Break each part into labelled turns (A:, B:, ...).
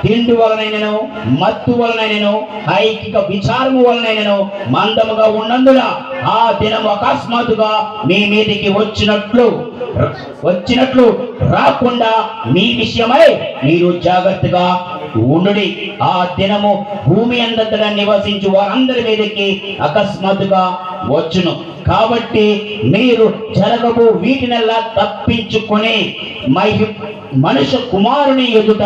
A: తిండి వలనైనను మత్తు వలనైనను ఐకిక విచారము వలనైనను మందముగా ఉన్నందున ఆ దినము అకస్మాత్తుగా మీ మీదికి వచ్చినట్లు రాకుండా మీ విషయమై మీరు జాగ్రత్తగా ఉండుడి. ఆ దినము భూమి అంతటా నివసించు వారందరి మీదకి అకస్మాత్తుగా వచ్చును. కాబట్టి మీరు జరగబో వీటినెల్లా తప్పించుకొని మనుష్య కుమారుని ఎదుట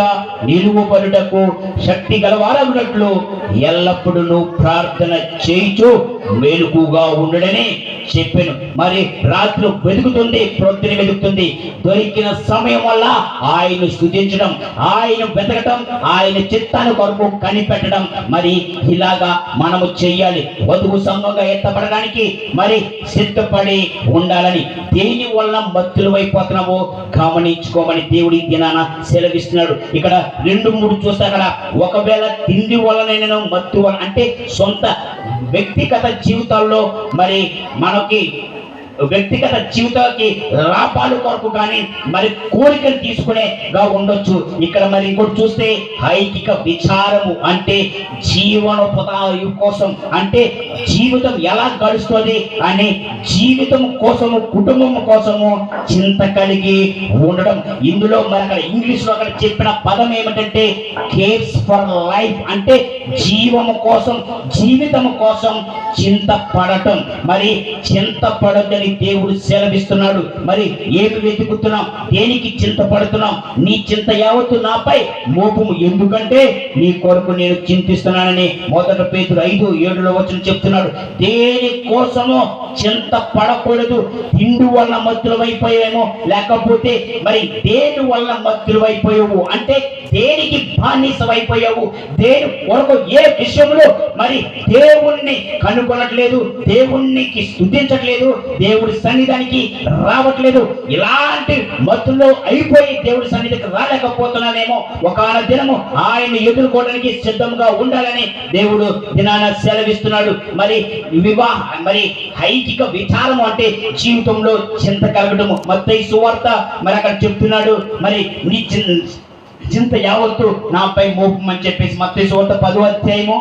A: నిలువబడుటకు శక్తి గలవారగునట్లు ఎల్లప్పుడూ ప్రార్థన చేయుచు మెలకుగా ఉండుడని చెప్పాను. మరి రాత్రి వెతుకుతుంది, ప్రొద్దున వెతుకుతుంది. దొరికిన సమయం వల్ల ఆయన స్తుతించడం, ఆయన వెతకటం, ఆయన చిత్తాన్ని కొరకు కనిపెట్టడం మరి ఇలాగా మనము చెయ్యాలి. వధువు సంఘంగా ఎత్తపడడానికి మరి సిద్ధపడి ఉండాలని. దేని వల్ల మత్తులు అయిపోతున్నామో గమనించుకోమని దేవుడి దినాన సెలవిస్తున్నాడు. ఇక్కడ 2-3 చూస్తే అక్కడ ఒకవేళ తిండి వలనైనా మత్తు వలన అంటే సొంత వ్యక్తిగత జీవితాల్లో మరి మనకి వ్యక్తిగత జీవితానికి లాభాలు కొరకు కానీ మరి కోరికలు తీసుకునేగా ఉండొచ్చు. ఇక్కడ మరి ఇంకోటి చూస్తే ఐకిక విచారము అంటే జీవనోపాధి కోసం, అంటే జీవితం ఎలా గడుస్తుంది అని జీవితం కోసము, కుటుంబం కోసము చింత కలిగి ఉండడం. ఇందులో మరి అక్కడ ఇంగ్లీష్ లో అక్కడ చెప్పిన పదం ఏమిటంటే కేర్స్ ఫర్ లైఫ్, అంటే జీవము కోసం, జీవితం కోసం చింత పడటం. మరి చింత పడద్దని దేవుడు సెలవిస్తున్నాడు. మరి ఏమి వెతుకుతున్నాం, దేనికి చింత పడుతున్నాం? నీ చింత యావత్తు నాపై మోపము, ఎందుకంటే నీ కొరకు నేను చింతిస్తున్నానని 1 పేతురు 5:7 చెప్తున్నాడు. దేని కోసమో చింత పడకూడదు. తిండి వల్ల మత్తులమైపోయామో, లేకపోతే మరి దేని వల్ల మత్తులమైపోయావు అంటే దేనికి బానిసమైపోయావు, దేని కొరకు ఏ విషయంలో మరి దేవుణ్ణి కనుగొనట్లేదు, దేవునికి స్తుతించట్లేదు, దేవుడి సన్నిధానికి రావట్లేదు. ఇలాంటి మత్తులో అయిపోయి దేవుడి సన్నిధికి రాలేకపోతున్నామేమో. ఒకనొక దినము ఆయన ఎదుర్కోవడానికి సిద్ధంగా ఉండాలని దేవుడు దినాన సెలవిస్తున్నాడు. మరి మరి ఐకిక విచారము అంటే జీవితంలో చింత కలగటము. మత్తయి సువార్త మరి అక్కడ చెప్తున్నాడు, మరి నీ చింత యావత్తు నాపై మోపమని చెప్పేసి. మత్తయి సువార్త 10వ అధ్యాయము